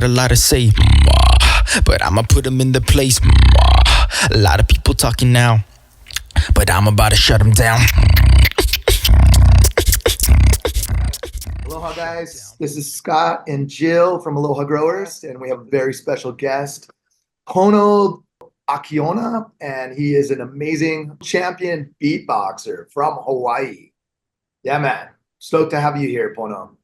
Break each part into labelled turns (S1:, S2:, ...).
S1: got a lot to say, but I'ma put them in the place. A lot of people talking now, but I'm about to shut them down.
S2: Aloha, guys. This is Scott and Jill from Aloha Growers, and we have a very special guest, Pono Akiona, and he is an amazing champion beatboxer from Hawaii. Yeah, man. Stoked to have you here, Pono.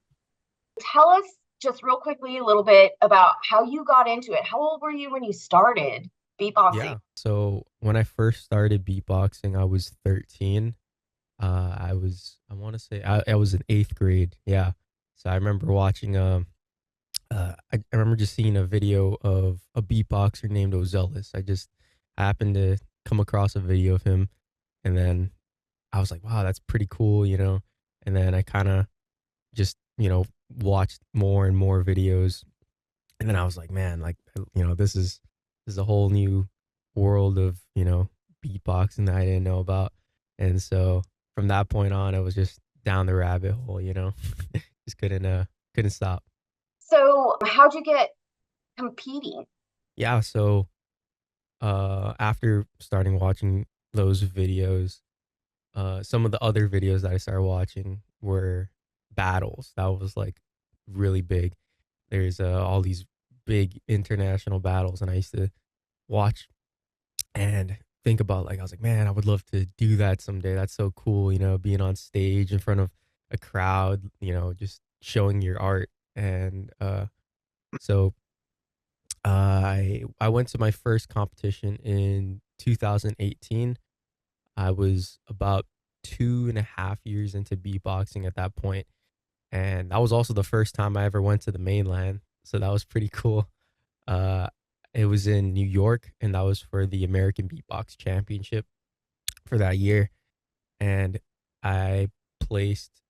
S3: Tell us just real quickly a little bit about how you got into it. How old were you when you started beatboxing?
S4: Yeah. So when I first started beatboxing, I was 13. I want to say I was in 8th grade. Yeah. So I remember watching I remember just seeing a video of a beatboxer named Ozelis. I just happened to come across a video of him, and then I was like, wow, that's pretty cool, you know. And then I kind of just, watched more and more videos, and then I was like, man, like, this is a whole new world of, beatboxing that I didn't know about. And so from that point on, I was just down the rabbit hole, just couldn't stop.
S3: So how'd you get competing?
S4: Yeah, so after starting watching those videos, some of the other videos that I started watching were battles. That was like really big. There's all these big international battles, and I used to watch and think about, like, I was like, man, I would love to do that someday. That's so cool, being on stage in front of a crowd, just showing your art. And so I went to my first competition in 2018. I was about 2.5 years into beatboxing at that point, and that was also the first time I ever went to the mainland. So that was pretty cool. Uh, it was in New York, and that was for the American Beatbox Championship for that year, and I placed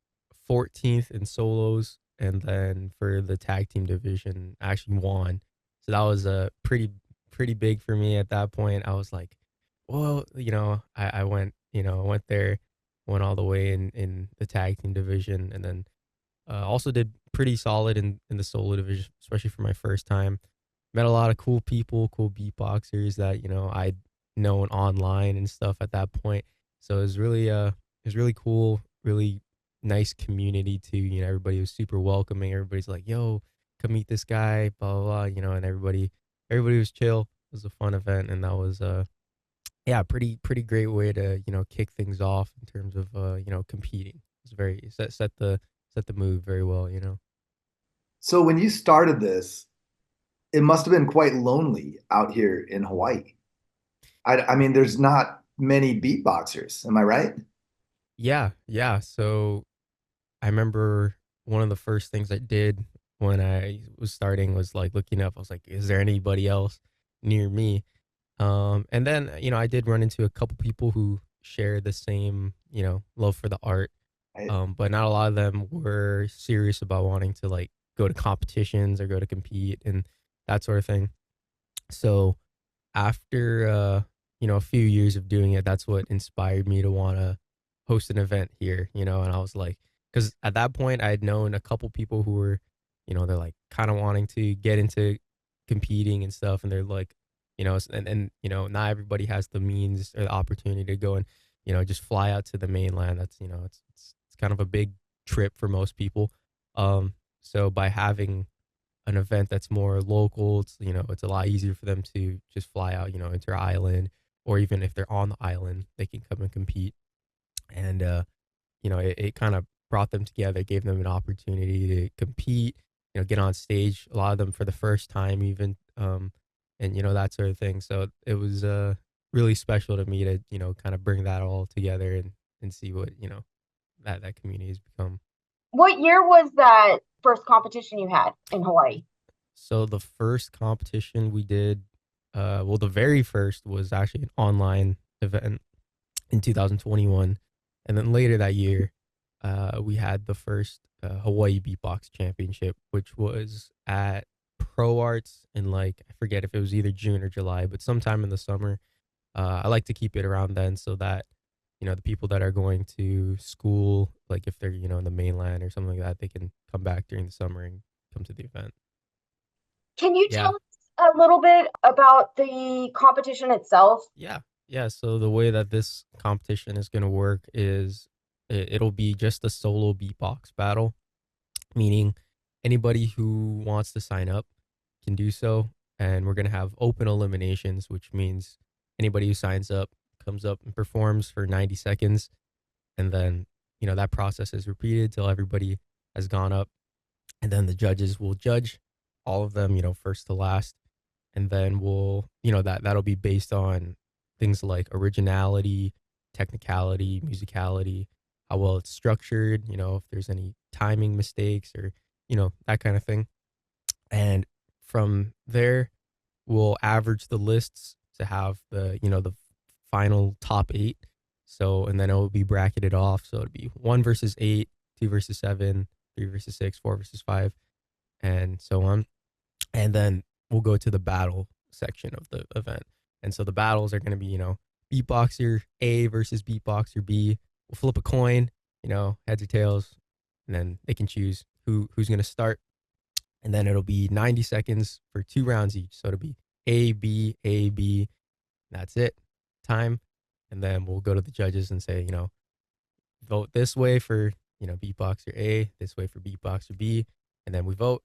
S4: 14th in solos, and then for the tag team division, I actually won. So that was a pretty big for me at that point. I was like, well, I went, I went there, went all the way in the tag team division, and then also did pretty solid in the solo division, especially for my first time. Met a lot of cool people, cool beatboxers that, I'd known online and stuff at that point. So it was really cool, really nice community too. Everybody was super welcoming. Everybody's like, yo, come meet this guy, blah blah blah, and everybody was chill. It was a fun event, and that was yeah, pretty great way to, kick things off in terms of competing. It's very set the mood very well.
S2: So when you started this, it must have been quite lonely out here in Hawaii. I mean, there's not many beatboxers. Am I right?
S4: Yeah, yeah. So I remember one of the first things I did when I was starting was like looking up. I was like, is there anybody else near me? And then, I did run into a couple people who share the same, love for the art.
S2: I,
S4: But not a lot of them were serious about wanting to like go to competitions or go to compete and that sort of thing. So after, a few years of doing it, that's what inspired me to want to host an event here, and I was like, because at that point I had known a couple people who were, they're like kind of wanting to get into competing and stuff. And they're like, and not everybody has the means or the opportunity to go and, just fly out to the mainland. That's, it's kind of a big trip for most people. So by having an event that's more local, it's a lot easier for them to just fly out, into our island, or even if they're on the island, they can come and compete. And, it kind of brought them together, gave them an opportunity to compete, get on stage, a lot of them for the first time even, and, that sort of thing. So it was really special to me to, kind of bring that all together and see what, that community has become.
S3: What year was that first competition you had in Hawaii?
S4: So the first competition we did, well, the very first was actually an online event in 2021. And then later that year, we had the first Hawaii Beatbox Championship, which was at Pro Arts in, like, I forget if it was either June or July, but sometime in the summer. I like to keep it around then so that, the people that are going to school, like if they're, in the mainland or something like that, they can come back during the summer and come to the event.
S3: Can you
S4: Yeah.
S3: tell us a little bit about the competition itself?
S4: Yeah. Yeah. So the way that this competition is going to work is it'll be just a solo beatbox battle, meaning anybody who wants to sign up can do so. And we're going to have open eliminations, which means anybody who signs up comes up and performs for 90 seconds. And then, that process is repeated till everybody has gone up. And then the judges will judge all of them, first to last. And then that'll be based on things like originality, technicality, musicality, how well it's structured, if there's any timing mistakes or, that kind of thing. And from there, we'll average the lists to have the final top 8. So, and then it will be bracketed off. So it'll be 1 versus 8, 2 versus 7, 3 versus 6, 4 versus 5, and so on. And then we'll go to the battle section of the event. And so the battles are going to be, beatboxer A versus beatboxer B. We'll flip a coin, heads or tails, and then they can choose who's going to start. And then it'll be 90 seconds for 2 rounds each. So it'll be A, B, A, B. That's it. Time. And then we'll go to the judges and say, vote this way for, beatboxer A, this way for beatboxer B. And then we vote,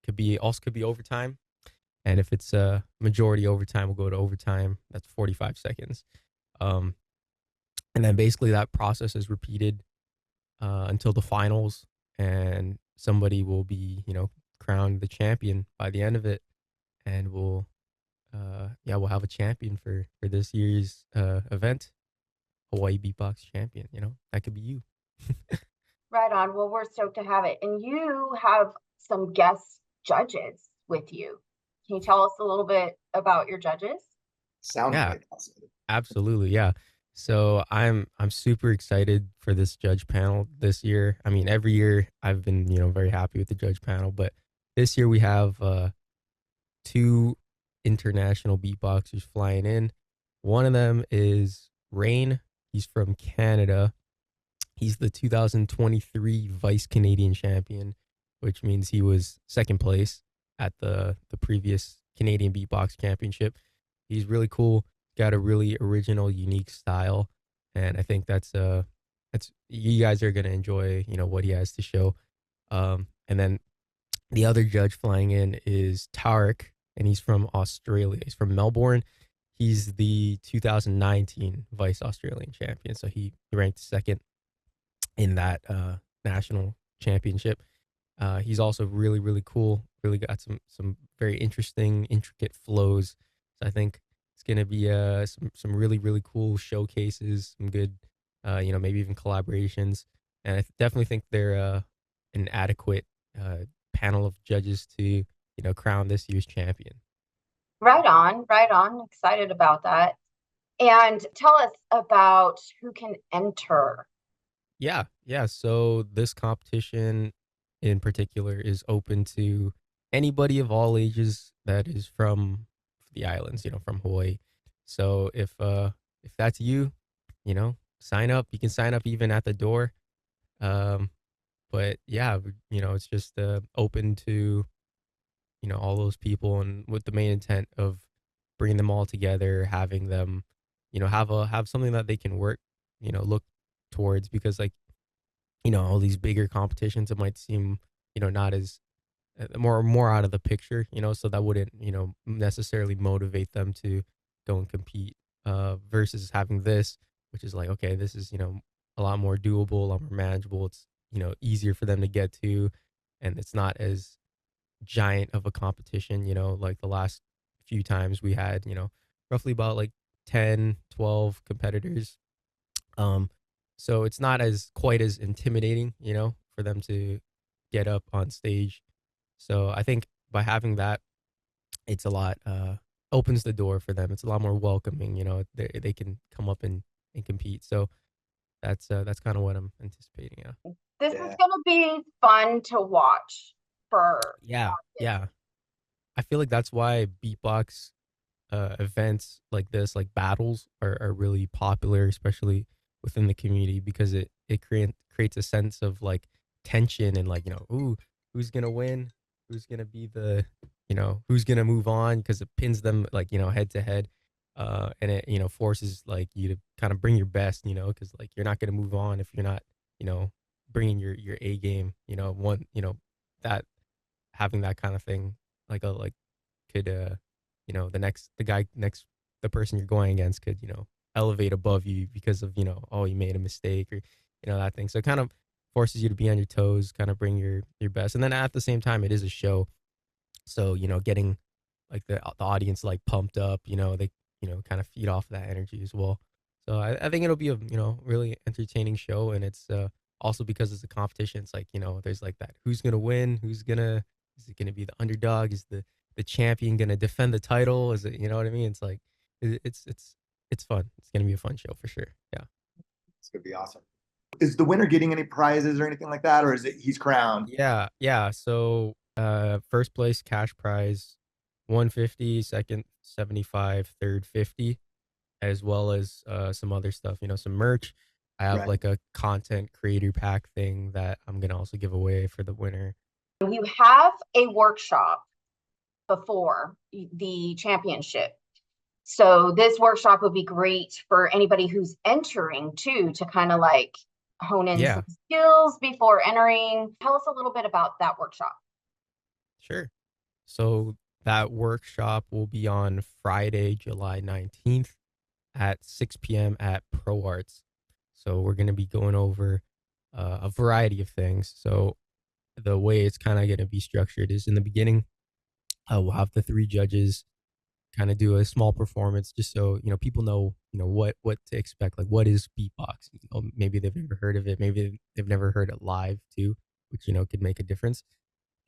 S4: could be overtime. And if it's a majority overtime, we'll go to overtime. That's 45 seconds. And then basically that process is repeated until the finals, and somebody will be, crowned the champion by the end of it. And we'll have a champion for this year's event, Hawaii Beatbox Champion. That could be you.
S3: Right on. Well, we're stoked to have it. And you have some guest judges with you. Can you tell us a little bit about your judges?
S2: Sounds
S4: Yeah.
S2: like awesome.
S4: Absolutely, yeah. So I'm super excited for this judge panel this year. I mean, every year I've been, very happy with the judge panel, but this year we have 2 international beatboxers flying in. One of them is Rain. He's from Canada. He's the 2023 Vice Canadian Champion, which means he was second place at the previous Canadian Beatbox Championship. He's really cool. Got a really original, unique style, and I think that's you guys are gonna enjoy, what he has to show. And then the other judge flying in is Tarek, and he's from Australia. He's from Melbourne. He's the 2019 Vice Australian Champion, so he ranked second in that national championship. He's also really, really cool. Really got some very interesting, intricate flows. So I think it's gonna be some really, really cool showcases, some good, maybe even collaborations. And I definitely think they're an adequate panel of judges to crown this year's champion.
S3: Right on, right on. Excited about that. And tell us about who can enter.
S4: Yeah. So this competition in particular is open to anybody of all ages that is from the islands, from Hawaii. So if that's you, sign up. You can sign up even at the door. But yeah, it's just open to all those people, and with the main intent of bringing them all together, having them have something that they can work, look towards, because like all these bigger competitions, it might seem not as more out of the picture, so that wouldn't necessarily motivate them to go and compete, versus having this, which is like, okay, this is a lot more doable, a lot more manageable. It's easier for them to get to, and it's not as giant of a competition, like the last few times we had, roughly about like 10, 12 competitors. So it's not as quite as intimidating, for them to get up on stage. So I think by having that, it's a lot opens the door for them. It's a lot more welcoming, they can come up and compete. So that's kind of what I'm anticipating. Yeah.
S3: This is gonna be fun to watch for.
S4: Yeah. I feel like that's why beatbox events like this, like battles, are really popular, especially within the community, because it creates a sense of like tension and like, ooh, who's gonna win, who's gonna be the who's gonna move on because it pins them like head to head, and it forces like you to kind of bring your best, because like you're not gonna move on if you're not you know bringing your A game, one that having that kind of thing like could the guy next the person you're going against could elevate above you because of oh, you made a mistake, or that thing. So it kind of forces you to be on your toes, kind of bring your best, and then at the same time it is a show. So getting like the audience like pumped up, they kind of feed off that energy as well. So I think it'll be a really entertaining show, and it's also because it's a competition. It's like there's like that who's gonna win, is it gonna be the underdog, is the champion gonna defend the title, is it, you know what I mean? It's like it's fun. It's gonna be a fun show for sure. Yeah.
S2: It's gonna be awesome. Is the winner getting any prizes or anything like that, or is it he's crowned?
S4: Yeah. So first place cash prize 150, second 75, third 50, as well as some other stuff, some merch. I have
S2: Right.
S4: like a content creator pack thing that I'm gonna also give away for the winner.
S3: You have a workshop before the championship. So this workshop would be great for anybody who's entering too, to kind of like hone in
S4: Yeah,
S3: some skills before entering. Tell us a little bit about that workshop.
S4: sure. So that workshop will be on Friday, July 19th at 6 p.m. at Pro Arts. So we're going to be going over a variety of things. So the way it's kind of going to be structured is in the beginning, we'll have the three judges kind of do a small performance just so people know what to expect, like what is beatboxing. Maybe they've never heard of it, maybe they've never heard it live too, which could make a difference.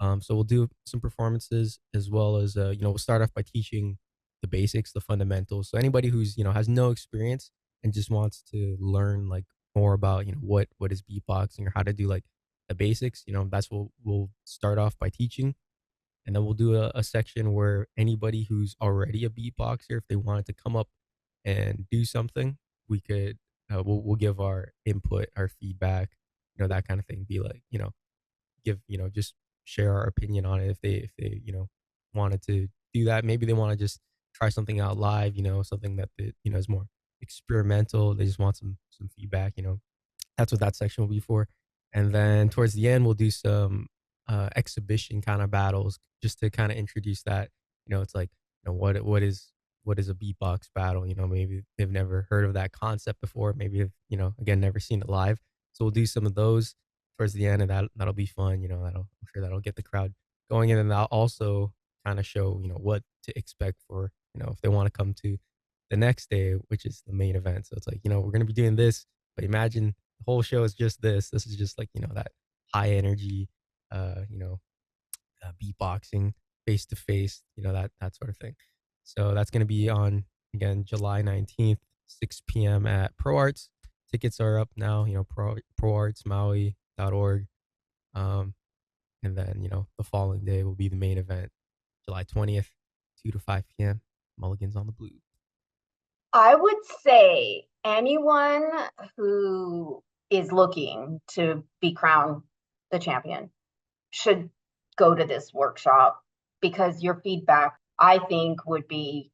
S4: So we'll do some performances as well as we'll start off by teaching the basics, the fundamentals. So anybody who's has no experience and just wants to learn like more about what is beatboxing or how to do like the basics, that's what we'll start off by teaching. And then we'll do a section where anybody who's already a beatboxer, if they wanted to come up and do something, we could we'll give our input, our feedback, that kind of thing. Be like give just share our opinion on it if they wanted to do that. Maybe they want to just try something out live, something that is more experimental. They just want some feedback. That's what that section will be for. And then towards the end, we'll do some exhibition kind of battles just to kind of introduce that. It's like, what is a beatbox battle? Maybe they've never heard of that concept before. Maybe they've, again, never seen it live. So we'll do some of those towards the end, and that'll be fun. I'm sure that'll get the crowd going, and then that'll also kind of show what to expect for if they want to come to the next day, which is the main event. So it's like we're gonna be doing this, but imagine the whole show is just this. This is just like that high energy, uh, you know, beatboxing face to face, that sort of thing. So that's gonna be on again July 19th, 6 p.m. at Pro Arts. Tickets are up now. proartsmaui.org. Um, and then the following day will be the main event, July 20th, 2 to 5 p.m. Mulligans on the Blue.
S3: I would say anyone who is looking to be crowned the champion should go to this workshop, because your feedback, I think, would be,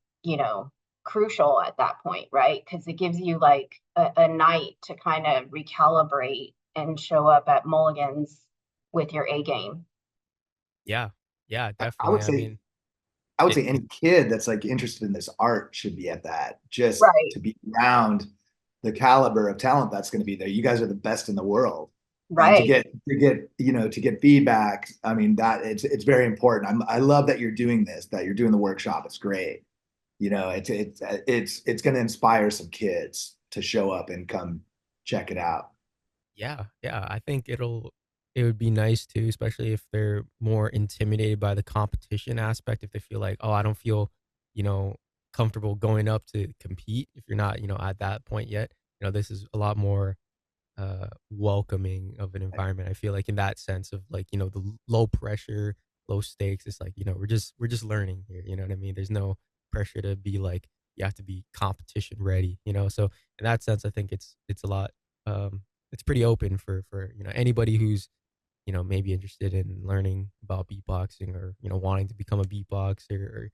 S3: crucial at that point, right? Because it gives you like a night to kind of recalibrate and show up at Mulligan's with your A game.
S4: Yeah, yeah,
S2: I
S4: definitely.
S2: would
S4: I
S2: say
S4: mean,
S2: I would
S4: it,
S2: say any kid that's like interested in this art should be at that, just
S3: Right,
S2: to be around the caliber of talent that's going to be there. You guys are the best in the world. And to
S3: right.
S2: get feedback, I mean, that it's very important. I love that you're doing this, that you're doing the workshop. It's great. It's going to inspire some kids to show up and come check it out.
S4: yeah, I think it would be nice too, especially if they're more intimidated by the competition aspect. If they feel like, oh, I don't feel, you know, comfortable going up to compete. If you're not, at that point yet, this is a lot more welcoming of an environment. I feel like in that sense of like, the low pressure, low stakes. It's like, we're just learning here. You know what I mean? There's no pressure to be like you have to be competition ready. So in that sense, I think it's a lot. It's pretty open for anybody who's maybe interested in learning about beatboxing or, wanting to become a beatboxer or,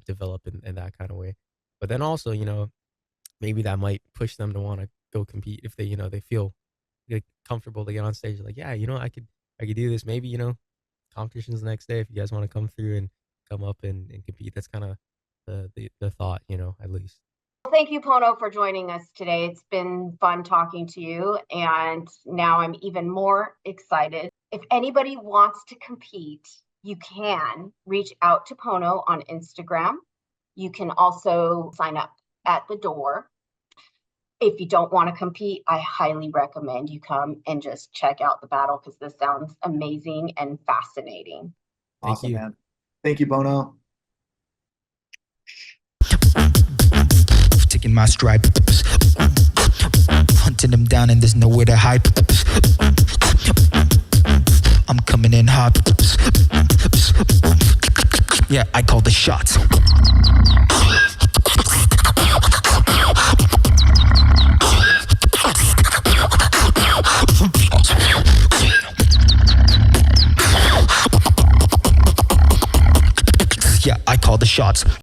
S4: develop in that kind of way. But then also, maybe that might push them to want to go compete if they, they feel like comfortable. They get on stage like, yeah, I could do this. Maybe, competitions the next day if you guys want to come through and come up and compete. That's kind of the thought, at least.
S3: Thank you, Pono, for joining us today. It's been fun talking to you, and now I'm even more excited. If anybody wants to compete, you can reach out to Pono on Instagram. You can also sign up at the door. If you don't want to compete, I highly recommend you come and just check out the battle because this sounds amazing and fascinating.
S2: Awesome, man. Thank you, Pono.
S1: Taking my stride, hunting them down and there's nowhere to hide. I'm coming in hot. Yeah, I call the shots. Yeah, I call the shots.